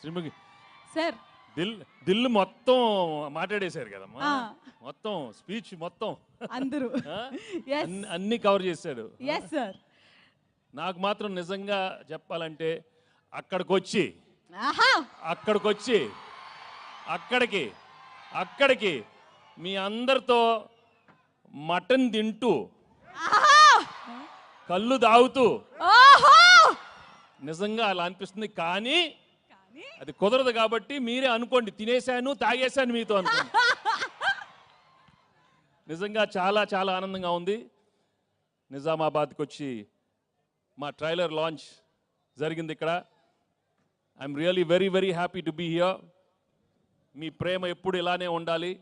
Sreemukhi sir Dil మొత్తం మాట్లాడేశారు కదమ్మా, మొత్తం స్పీచ్ మొత్తం అందరూ అన్ని కవర్ చేశాడు. Yes sir. నాకు మాత్రం నిజంగా చెప్పాలంటే అక్కడికి అక్కడికి మీ అందరితో మటన్ తింటూ కళ్ళు తాగుతూ నిజంగా అలా అనిపిస్తుంది. కానీ అది కుదరదు కాబట్టి మీరే అనుకోండి, తినేశాను తాగేశాను మీతో అనుకోండి. నిజంగా చాలా చాలా ఆనందంగా ఉంది. నిజామాబాద్కి వచ్చి మా ట్రైలర్ లాంచ్ జరిగింది ఇక్కడ. I'm really very very happy to be here. మీ ప్రేమ ఎప్పుడు ఇలానే ఉండాలి.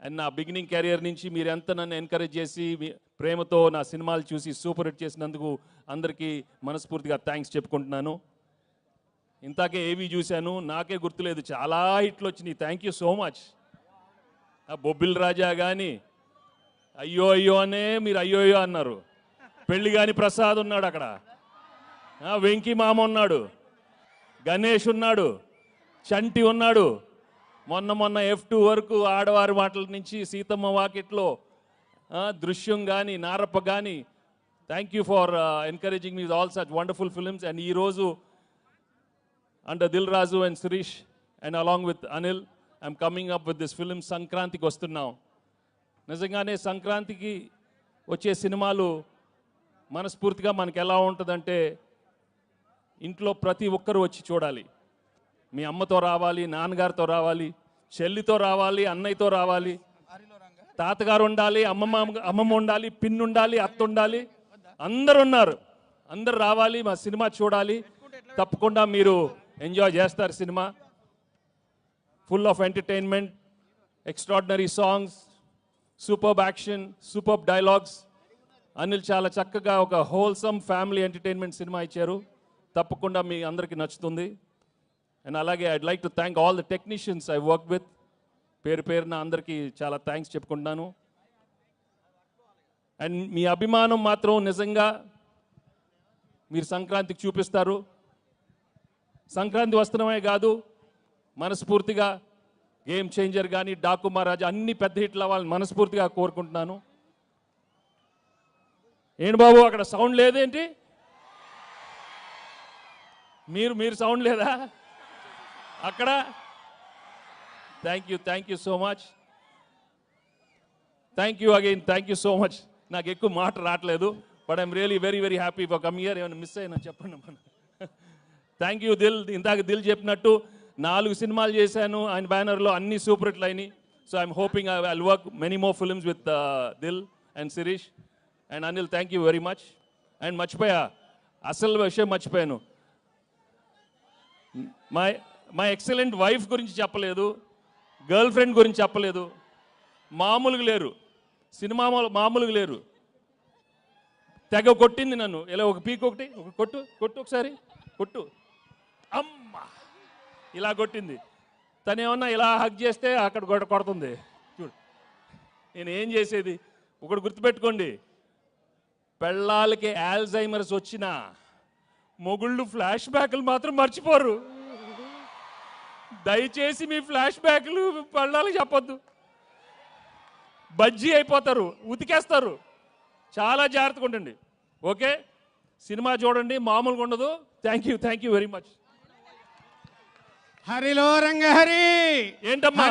అండ్ నా బిగినింగ్ కెరియర్ నుంచి మీరు ఎంత నన్ను ఎంకరేజ్ చేసి మీ ప్రేమతో నా సినిమాలు చూసి సూపర్ హిట్ చేసినందుకు అందరికీ మనస్ఫూర్తిగా థ్యాంక్స్ చెప్పుకుంటున్నాను. ఇంతాకే ఏవి చూశాను, నాకే గుర్తులేదు, చాలా హిట్లు వచ్చినాయి. Thank you so much. Bobbili Raja కానీ అయ్యో అయ్యో అనే మీరు అయ్యో అయ్యో అన్నారు. పెళ్లి కాని ప్రసాద్ ఉన్నాడు అక్కడ, వెంకీ మామ ఉన్నాడు, గణేష్ ఉన్నాడు, చంటి ఉన్నాడు. మొన్న F2 వరకు ఆడవారి మాటల నుంచి సీతమ్మ వాకిట్లో దృశ్యం కానీ నారప్ప కానీ. Thank you for encouraging me all such wonderful films. And ఈరోజు under Dil Raju and Sirish and along with Anil I'm coming up with this film. సంక్రాంతికి వస్తున్నాం. నిజంగానే సంక్రాంతికి వచ్చే సినిమాలు మనస్ఫూర్తిగా మనకి ఎలా ఉంటుందంటే ఇంట్లో ప్రతి ఒక్కరూ వచ్చి చూడాలి. మీ అమ్మతో రావాలి, నాన్నగారితో రావాలి, చెల్లితో రావాలి, అన్నయ్యతో రావాలి, తాతగారు ఉండాలి, అమ్మమ్మ ఉండాలి, పిన్ ఉండాలి, అత్త ఉండాలి, అందరు ఉన్నారు. అందరు రావాలి, మా సినిమా చూడాలి. తప్పకుండా మీరు ఎంజాయ్ చేస్తారు. Cinema full of entertainment, extraordinary songs, superb action, superb dialogues. Anil చాలా చక్కగా ఒక హోల్సమ్ ఫ్యామిలీ ఎంటర్టైన్మెంట్ సినిమా ఇచ్చారు. తప్పకుండా మీ అందరికీ నచ్చుతుంది. అండ్ అలాగే I'd like to thank all the technicians I work with. పేరున అందరికీ చాలా థ్యాంక్స్ చెప్పుకుంటున్నాను. అండ్ మీ అభిమానం మాత్రం నిజంగా మీరు సంక్రాంతికి చూపిస్తారు. సంక్రాంతి వస్తున్నామే కాదు, మనస్ఫూర్తిగా గేమ్ చేంజర్ కానీ, డాకు మహారాజా అన్ని పెద్ద హిట్లు అవ్వాలని మనస్ఫూర్తిగా కోరుకుంటున్నాను. ఏంటి బాబు అక్కడ సౌండ్ లేదేంటి? మీరు సౌండ్ లేదా అక్కడ? Thank you so much. Thank you again, thank you so much. నాకు ఎక్కువ మాట రావట్లేదు, but I'm really very very happy for come here. ఏమైనా మిస్ అయినా చెప్పండి మనం. Thank you Dil. ఇందాక దిల్ చెప్పినట్టు 4 సినిమాలు చేశాను ఆయన బ్యానర్లో, అన్ని సూపర్ హిట్లు అయినాయి. So I'm hoping I will work many more films with Dil and Sirish and Anil. Thank you very much. And మర్చిపోయా, అసలు విషయం మర్చిపోయాను. మా ఎక్సలెంట్ వైఫ్ గురించి చెప్పలేదు, గర్ల్ ఫ్రెండ్ గురించి చెప్పలేదు. మామూలుగా లేరు, సినిమా మామూలుగా లేరు. తెగ కొట్టింది నన్ను. ఇలా ఒక పీక్ ఒకటి, ఒక కొట్టు ఒకసారి కొట్టు, అమ్మ ఇలా కొట్టింది. తను ఏమన్నా ఇలా హగ్ చేస్తే అక్కడ కొడుతుంది. చూడు నేను ఏం చేసేది. ఒకటి గుర్తుపెట్టుకోండి, పెళ్ళాలకి ఆల్జైమర్స్ వచ్చినా మొగుళ్ళు ఫ్లాష్ బ్యాక్లు మాత్రం మర్చిపోరు. దయచేసి మీ ఫ్లాష్ బ్యాక్లు పెళ్ళాలకి చెప్పొద్దు, బజ్జీ అయిపోతారు, ఉతికేస్తారు. చాలా జాగ్రత్తగా ఉండండి. ఓకే, సినిమా చూడండి, మామూలుగా ఉండదు. Thank you very much. హరిలో రంగహరి ఏంటమ్మా?